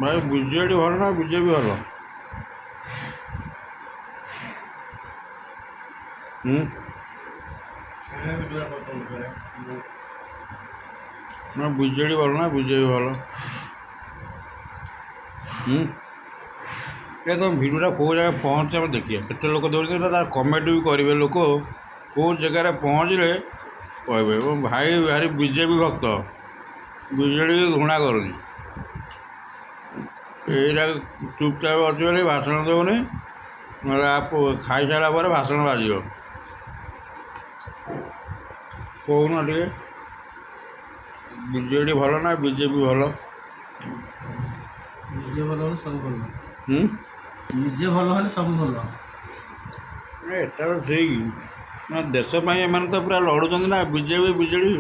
ଭାଇ ବିଜେଡ଼ି ଭଲ ନା ବିଜେପି ଭଲ? ନା ବିଜେଡ଼ି ଭଲ ନା ବିଜେପି ଭଲ? ଏ ତୁମ ଭିଡ଼ିଓଟା କେଉଁ ଜାଗାରେ ପହଞ୍ଚେ ଆମେ ଦେଖିବା, କେତେ ଲୋକ ଦେଉଛନ୍ତି ତାର କମେଣ୍ଟ ବି କରିବେ ଲୋକ, କେଉଁ ଜାଗାରେ ପହଞ୍ଚିଲେ କହିବେ। ଏବଂ ଭାଇ ଭାରି ବିଜେପି ଭକ୍ତ, ବିଜେଡ଼ିକି ଘୃଣା କରୁନି। ଏଇଟା ଚୁପଚାପ ଅଛି ବୋଲି ଭାଷଣ ଦେଉନି, ନହେଲେ ଖାଇସାରିଲା ପରେ ଭାଷଣ ବାଜିବ। କହୁନ ଟିକେ ବିଜେଡ଼ି ଭଲ ନା ବିଜେପି ଭଲ? ନିଜେ ଭଲ ହେଲେ ସବୁ ଭଲ। ନିଜେ ଭଲ ହେଲେ ସବୁ ଭଲ। ଏଟା ତ ଠିକ୍ ନା, ଦେଶ ପାଇଁ ଏମାନେ ତ ପୁରା ଲଢ଼ୁଛନ୍ତି ନା ବିଜେପି ବିଜେଡ଼ି।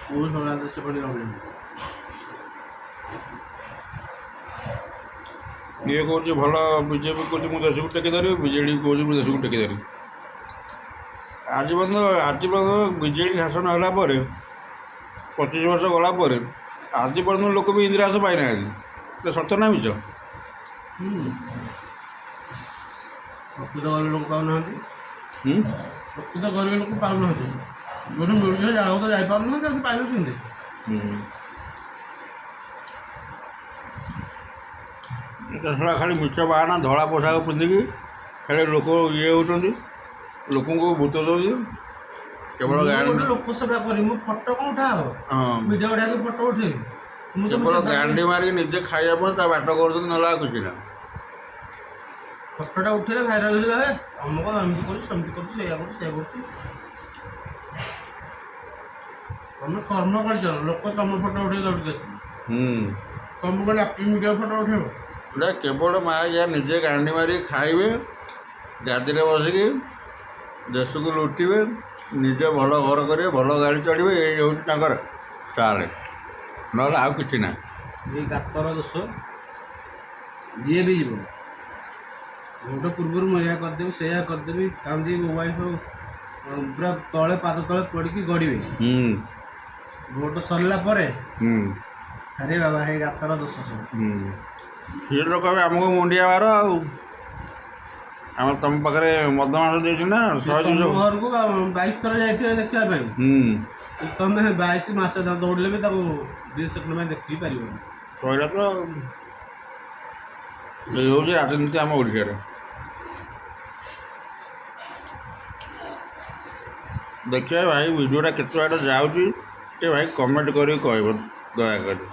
କେଉଁ ଶଳା ଦେଶ ପଡ଼ି ରହୁଛନ୍ତି। ଇଏ କହୁଛି ଭଲ, ବିଜେପି କହୁଛି ମୁଁ ଦେଶକୁ ଟେକି ଧରିବି, ବିଜେଡ଼ି କହୁଛି ମୁଁ ଦେଶକୁ ଟେକି ଧରିବି। ଆଜି ପର୍ଯ୍ୟନ୍ତ ବିଜେଡ଼ି ଶାସନ ହେଲା ପରେ 25 ବର୍ଷ ଗଲା ପରେ ଆଜି ପର୍ଯ୍ୟନ୍ତ ଲୋକ ବି ଇନ୍ଦିରା ଆବାସ ପାଇନାହାନ୍ତି। এটা ସତ ନା ମିଛ? ପ୍ରକୃତ ଗରିବ ଲୋକ ପାଉନାହାନ୍ତି। ପ୍ରକୃତ ଗରିବ ଲୋକ ପାଉନାହାନ୍ତି। ଯୋଉଠି ମିଳୁଛି ଜାଗାକୁ ତ ଯାଇପାରୁନାହାନ୍ତି, ଆଉ ପାଇବେ କେମିତି? এটা ଶଳା ଖାଲି ମିଛ ବାହାନା, ଧଳା ପୋଷାକ ପିନ୍ଧିକି ଖାଲି ଲୋକ ଇଏ ହେଉଛନ୍ତି, ଲୋକଙ୍କୁ ଭୂତ ଦେଉଛି। କେବଳ ଗୋଟେ ଲୋକ ସେବା କରି ମୁଁ ଫଟୋ କ'ଣ ଉଠାହବ? ଭିଡ଼ିଓ ଉଠାଇକି ଫଟୋ ଉଠେଇବି? କେବଳ ଗାଣ୍ଡି ମାରିକି ନିଜେ ଖାଇବା ପାଇଁ ତା ବାଟ କରୁଛନ୍ତି, ନହେଲେ ଆଉ କିଛି ନା। ଫଟୋଟା ଉଠେଇଲେ ଭାଇରାଲ ହେଇଗଲା, ଅମୁକ ଏମିତି କରୁଛି ସେମିତି କରୁଛି, ସେଇଆ କରୁଛି ସେଇଆ କରୁଛି। ତମେ କର୍ମ କରିଛ, ଲୋକ ତମ ଫଟୋ ଉଠେଇ ଧରୁଛନ୍ତି। ତମକୁ କହିଲେ ଆକ୍ଟିଂ ଭିଡ଼ିଓ ଫଟୋ ଉଠେଇବ? ଏଇଟା କେବଳ ମା ଯାହା ନିଜେ ଗାଣ୍ଡି ମାରିକି ଖାଇବେ, ଗାଦିରେ ବସିକି ଦେଶକୁ ଲୁଟିବେ, ନିଜେ ଭଲ ଘର କରିବେ, ଭଲ ଗାଡ଼ି ଚଢ଼ିବେ, ଏଇ ହେଉଛି ତାଙ୍କର ଚାଲେ, ନହେଲେ ଆଉ କିଛି ନାହିଁ। ଏଇ ଡାକ୍ତର ଦୋଷ, ଯିଏ ବି ଯିବ ଭୋଟ ପୂର୍ବରୁ ମୁଁ ଏହା କରିଦେବି ସେଇଆ କରିଦେବି, କାନ୍ଦି ମୋବାଇଲ ସବୁ ପୁରା ତଳେ ପାଦ ତଳେ ପଡ଼ିକି ଗଡ଼ିବେ। ଭୋଟ ସରିଲା ପରେ ଆରେ ବାବା ହେଇ ଡାକ୍ତର ଦୋଷ ସବୁ। ସିଏ ତ କହିବେ ଆମକୁ ମୁଣ୍ଡିଆ ମାର, ଆଉ ଆମେ ତମ ପାଖରେ ମଦ ମାଂସ ଦେଇଛୁ ନା। ଘରକୁ 22 ଥର ଯାଇଥିବେ ଦେଖିବା ପାଇଁ, ତମେ 22 ମାସ ଦୌଡ଼ିଲେ ବି ତାକୁ 2 ସେକେଣ୍ଡ ପାଇଁ ଦେଖିବି ପାରିବନି। କହିଲା ତ ଏଇ ହେଉଛି ରାଜନୀତି ଆମ ଓଡ଼ିଶାରେ। ଦେଖିବା ଭାଇ ଭିଡ଼ିଓଟା କେତେ ବାଟ ଯାଉଛି, ଟିକେ ଭାଇ କମେଣ୍ଟ କରିକି କହିବ ଦୟାକରି।